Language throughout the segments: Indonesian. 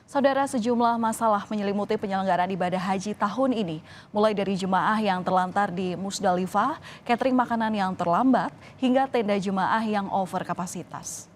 Saudara, sejumlah masalah menyelimuti penyelenggaraan ibadah haji tahun ini, mulai dari jemaah yang terlantar di Musdalifah, catering makanan yang terlambat, hingga tenda jemaah yang over kapasitas.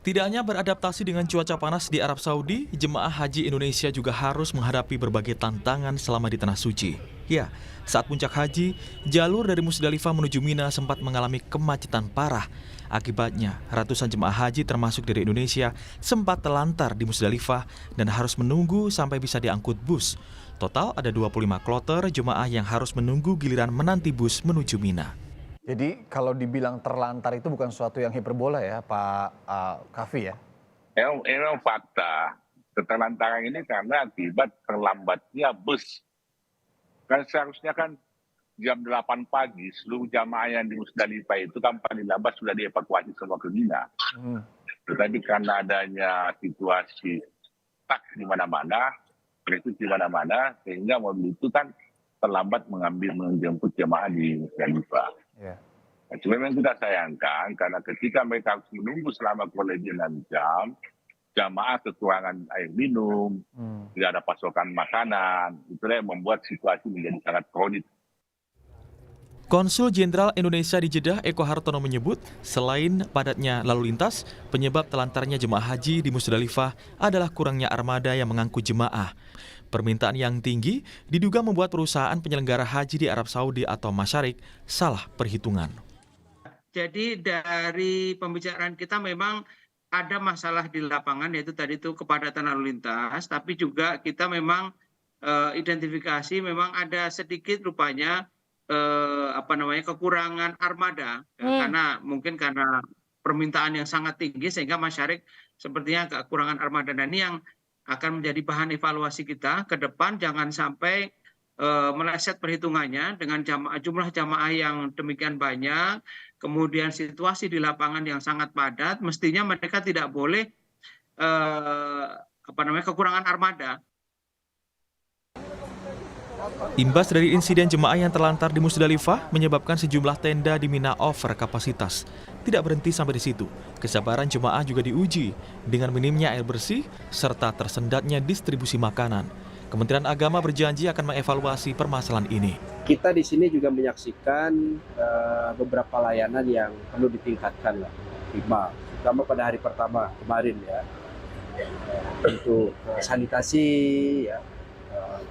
Tidak hanya beradaptasi dengan cuaca panas di Arab Saudi, jemaah haji Indonesia juga harus menghadapi berbagai tantangan selama di Tanah Suci. Ya, saat puncak haji, jalur dari Musdalifah menuju Mina sempat mengalami kemacetan parah. Akibatnya, ratusan jemaah haji termasuk dari Indonesia sempat terlantar di Musdalifah dan harus menunggu sampai bisa diangkut bus. Total ada 25 kloter jemaah yang harus menunggu giliran menanti bus menuju Mina. Jadi kalau dibilang terlantar itu bukan sesuatu yang hiperbola ya Pak Kavi ya? Memang fakta. Keterlantaran ini karena akibat terlambatnya bus. Kan seharusnya kan jam 8 pagi seluruh jamaah yang di Musdalifah itu kan paling lambat sudah dievakuasi semua ke Mina. Tetapi karena adanya situasi stuck di mana-mana, krisis di mana-mana, sehingga mobil itu kan terlambat menjemput jamaah di Musdalifah. Yeah. Nah, cuma memang kita sayangkan karena ketika mereka harus menunggu selama kurang lebih 6 jam, jamaah kekurangan air minum, tidak ada pasokan makanan, itulah yang membuat situasi menjadi sangat kronis. Konsul Jenderal Indonesia di Jeddah Eko Hartono menyebut, selain padatnya lalu lintas, penyebab telantarnya jemaah haji di Musdalifah adalah kurangnya armada yang mengangkut jemaah. Permintaan yang tinggi diduga membuat perusahaan penyelenggara haji di Arab Saudi atau Masyarik salah perhitungan. Jadi dari pembicaraan kita memang ada masalah di lapangan, yaitu tadi itu kepadatan lalu lintas, tapi juga kita memang identifikasi memang ada sedikit rupanya kekurangan armada, karena mungkin karena permintaan yang sangat tinggi sehingga Masyarik sepertinya kekurangan armada. Dan ini yang akan menjadi bahan evaluasi kita ke depan, jangan sampai meleset perhitungannya dengan jumlah jamaah yang demikian banyak, kemudian situasi di lapangan yang sangat padat, mestinya mereka tidak boleh kekurangan armada. Imbas dari insiden jemaah yang terlantar di Musdalifah menyebabkan sejumlah tenda di Mina over kapasitas. Tidak berhenti sampai di situ, kesabaran jemaah juga diuji dengan minimnya air bersih serta tersendatnya distribusi makanan. Kementerian Agama berjanji akan mengevaluasi permasalahan ini. Kita di sini juga menyaksikan beberapa layanan yang perlu ditingkatkan lah, terutama pada hari pertama kemarin ya, untuk sanitasi ya.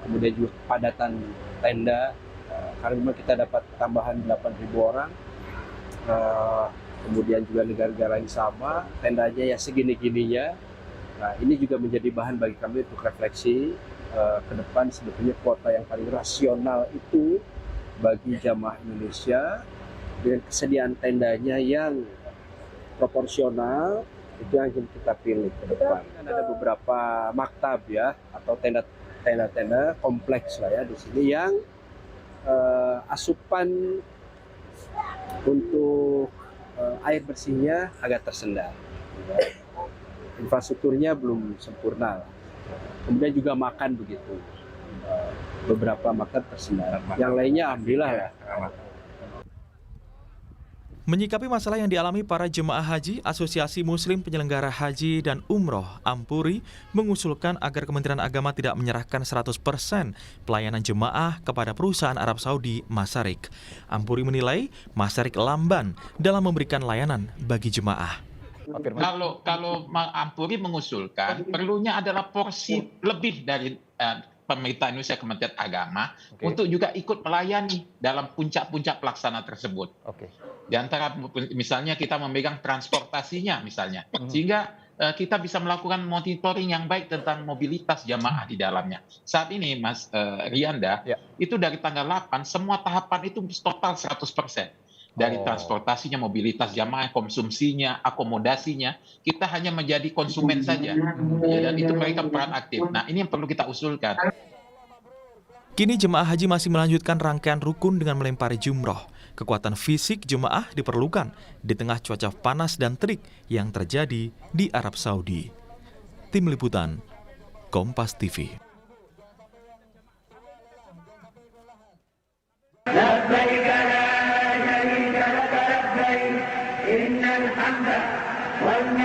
Kemudian juga kepadatan tenda, karena memang kita dapat tambahan 8.000 orang, kemudian juga negara-negara yang sama, tendanya ya segini-gininya. Nah, ini juga menjadi bahan bagi kami untuk refleksi ke depan. Sebetulnya kuota yang paling rasional itu bagi jamaah Indonesia dengan kesediaan tendanya yang proporsional, itu yang kita pilih ke depan. Ada beberapa maktab ya, atau tenda kompleks lah ya di sini yang asupan untuk air bersihnya agak tersendat, infrastrukturnya belum sempurna. Kemudian juga makan begitu, beberapa makan tersendat, yang lainnya alhamdulillah ya. Menyikapi masalah yang dialami para jemaah haji, Asosiasi Muslim Penyelenggara Haji dan Umroh Ampuri mengusulkan agar Kementerian Agama tidak menyerahkan 100% pelayanan jemaah kepada perusahaan Arab Saudi Masyarik. Ampuri menilai Masyarik lamban dalam memberikan layanan bagi jemaah. Kalau Ampuri mengusulkan perlunya adalah porsi lebih dari pemerintah Indonesia, Kementerian Agama, untuk juga ikut melayani dalam puncak-puncak pelaksana tersebut. Di antara misalnya kita memegang transportasinya misalnya, sehingga kita bisa melakukan monitoring yang baik tentang mobilitas jamaah di dalamnya. Saat ini Mas Rianda, itu dari tanggal 8 semua tahapan itu total 100%. Dari transportasinya, mobilitas jamaah, konsumsinya, akomodasinya, kita hanya menjadi konsumen saja. Ya, dan itu mereka peran aktif. Nah, ini yang perlu kita usulkan. Kini jemaah haji masih melanjutkan rangkaian rukun dengan melempari jumroh. Kekuatan fisik jemaah diperlukan di tengah cuaca panas dan terik yang terjadi di Arab Saudi. Tim Liputan, Kompas TV. لبيك لا شريك لك لبيك إن الحمد والنبي